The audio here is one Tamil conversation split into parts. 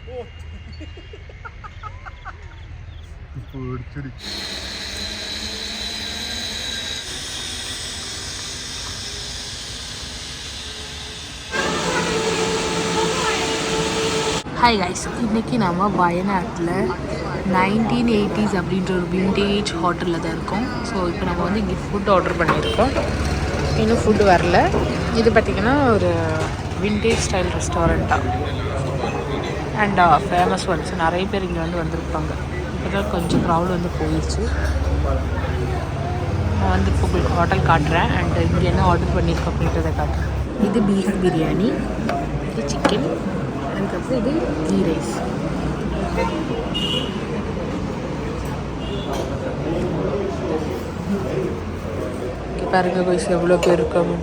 ஹாய் கைஸ், இன்றைக்கி நம்ம வயநாட்டில் 1980s அப்படின்ற ஒரு விண்டேஜ் ஹோட்டலில் தான் இருக்கோம். ஸோ இப்போ நம்ம வந்து இங்கே ஃபுட் ஆர்டர் பண்ணியிருக்கோம். இன்னும் ஃபுட்டு வரல. இது பார்த்திங்கன்னா ஒரு விண்டேஜ் ஸ்டைல் ரெஸ்டாரண்ட்டாக அண்ட் ஃபேமஸ் ஒன்ஸ். நிறைய பேர் இங்கே வந்து வந்திருப்பாங்க. இப்போ தான் கொஞ்சம் க்ரௌட் வந்து போயிடுச்சு. நான் வந்து இப்போ உங்களுக்கு ஹோட்டல் காட்டுறேன் அண்ட் இங்கே என்ன ஆர்டர் பண்ணியிருக்கோம் அப்படின்றத காட்டுறேன். இது பீஃப் பிரியாணி, இது சிக்கன், அதுக்கப்புறம் இது கீ ரைஸ். பாருங்க கோய்ஸ் எவ்வளோ பேர் இருக்காங்க.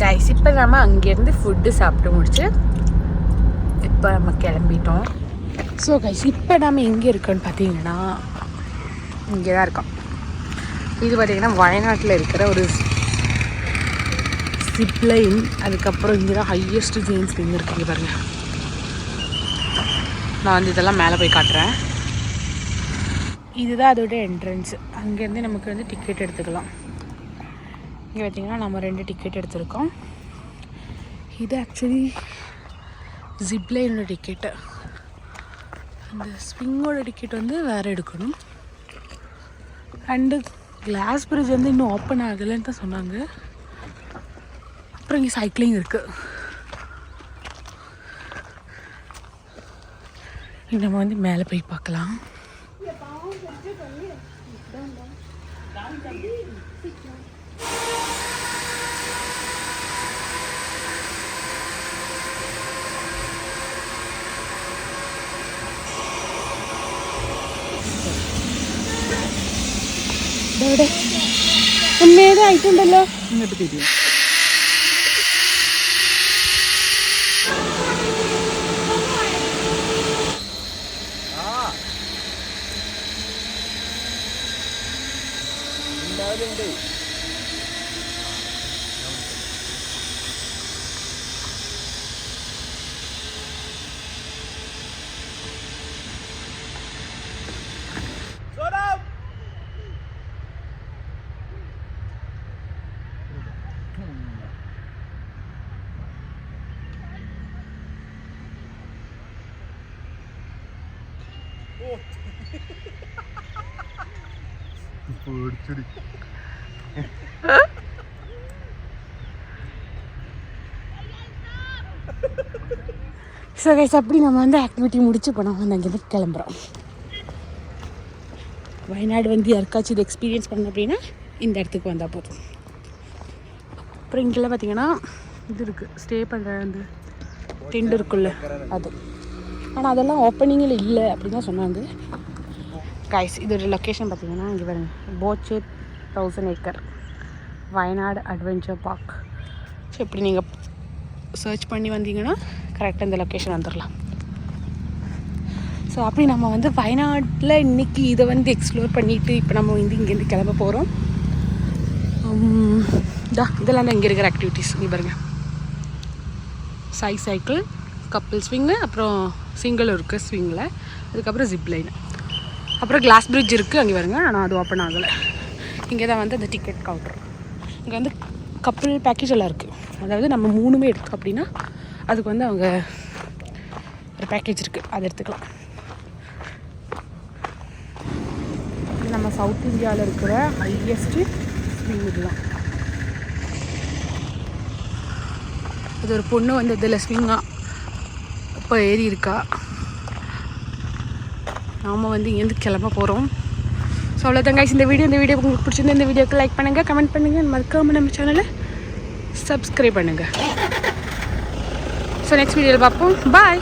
கைஸ் இப்போ நம்ம அங்கேருந்து ஃபுட்டு சாப்பிட்டு முடிச்சு இப்போ நம்ம கிளம்பிட்டோம். ஸோ கைஸ் இப்போ நம்ம எங்கே இருக்கோன்னு பார்த்தீங்கன்னா இங்கே தான் இருக்கோம். இது பார்த்திங்கன்னா வயநாட்டில் இருக்கிற ஒரு ஜிப்லைன். அதுக்கப்புறம் இங்கே தான் ஹையஸ்ட் ஜெயின் ஸ்விங் இருக்குங்க பாருங்கள். நான் வந்து இதெல்லாம் மேலே போய் காட்டுறேன். இதுதான் அதோட என்ட்ரன்ஸ். அங்கேருந்து நமக்கு வந்து டிக்கெட் எடுத்துக்கலாம். இங்கே பார்த்திங்கன்னா நம்ம 2 டிக்கெட் எடுத்திருக்கோம். இது ஆக்சுவலி ஜிப்லைனோட டிக்கெட்டு. அந்த ஸ்விங்கோட டிக்கெட் வந்து வேறு எடுக்கணும். அண்டு கிளாஸ் பிரிட்ஜ் வந்து இன்னும் ஓப்பன் ஆகலைன்னு தான் சொன்னாங்க. அப்புறம் இங்கே சைக்கிளிங் இருக்குது. நம்ம வந்து மேலே போய் பார்க்கலாம். ഉമ്മേടെ ആയിട്ടുണ്ടല്ലോ. ഇങ്ങോട്ട് തിരിയാം. ஸோ கைஸ் அப்படி நம்ம வந்து ஆக்டிவிட்டி முடிச்சு இப்போ நம்ம வந்து அங்கேருந்து கிளம்புறோம். வயநாடு வந்து யாருக்காச்சும் இது எக்ஸ்பீரியன்ஸ் பண்ண அப்படின்னா இந்த இடத்துக்கு வந்தால் போதும். அப்புறம் இங்கெல்லாம் பார்த்திங்கன்னா இது இருக்குது, ஸ்டே பண்ணுற அந்த டெண்ட் இருக்குல்ல அது. ஆனால் அதெல்லாம் ஓப்பனிங்கில் இல்லை அப்படின்னு தான் சொன்னாங்க. கைஸ் இதோட லொக்கேஷன் பார்த்திங்கன்னா இங்கே பாருங்க, போச்சே 1000 acre Wayanad adventure park. So இப்படி நீங்கள் சர்ச் பண்ணி வந்தீங்கன்னா கரெக்டாக இந்த லொக்கேஷன் வந்துடலாம். ஸோ அப்படி நம்ம வந்து வயநாட்டில் இன்றைக்கி இதை வந்து எக்ஸ்ப்ளோர் பண்ணிவிட்டு இப்போ நம்ம வந்து இங்கேருந்து கிளம்ப போகிறோம். இதெல்லாம் தான் இங்கே இருக்கிற ஆக்டிவிட்டீஸ். இங்கே பாருங்கள், சைக்கிள், கப்பிள் ஸ்விங்கு, அப்புறம் சிங்கிள் இருக்குது ஸ்விங்கில், அதுக்கப்புறம் ஜிப்லைனு, அப்புறம் கிளாஸ் பிரிட்ஜ் இருக்குது அங்கே பாருங்க. ஆனால் அது ஓப்பன் ஆகலை. இங்கே தான் வந்து அந்த டிக்கெட் கவுண்டர். இங்கே வந்து கப்பிள் பேக்கேஜ் எல்லாம் இருக்குது. அதாவது நம்ம 3மே எடுத்தோம் அப்படின்னா அதுக்கு வந்து அவங்க ஒரு பேக்கேஜ் இருக்குது, அதை எடுத்துக்கலாம். இது நம்ம சவுத் இந்தியாவில் இருக்கிற ஹையஸ்ட்டு ஸ்விங் இதுதான். இது ஒரு பொண்ணு வந்து இதில் ஸ்விங்காக இப்போ ஏறி இருக்கா. நாம் வந்து இங்கேருந்து கிளம்ப போகிறோம். ஸோ அவ்வளோதான் கைஸ் இந்த வீடியோ உங்களுக்கு பிடிச்சிருந்தா இந்த வீடியோக்கு லைக் பண்ணுங்கள், கமெண்ட் பண்ணுங்கள், மறக்காமல் நம்ம சேனலை சப்ஸ்கிரைப் பண்ணுங்கள். ஸோ நெக்ஸ்ட் வீடியோவில் பார்ப்போம். பாய்.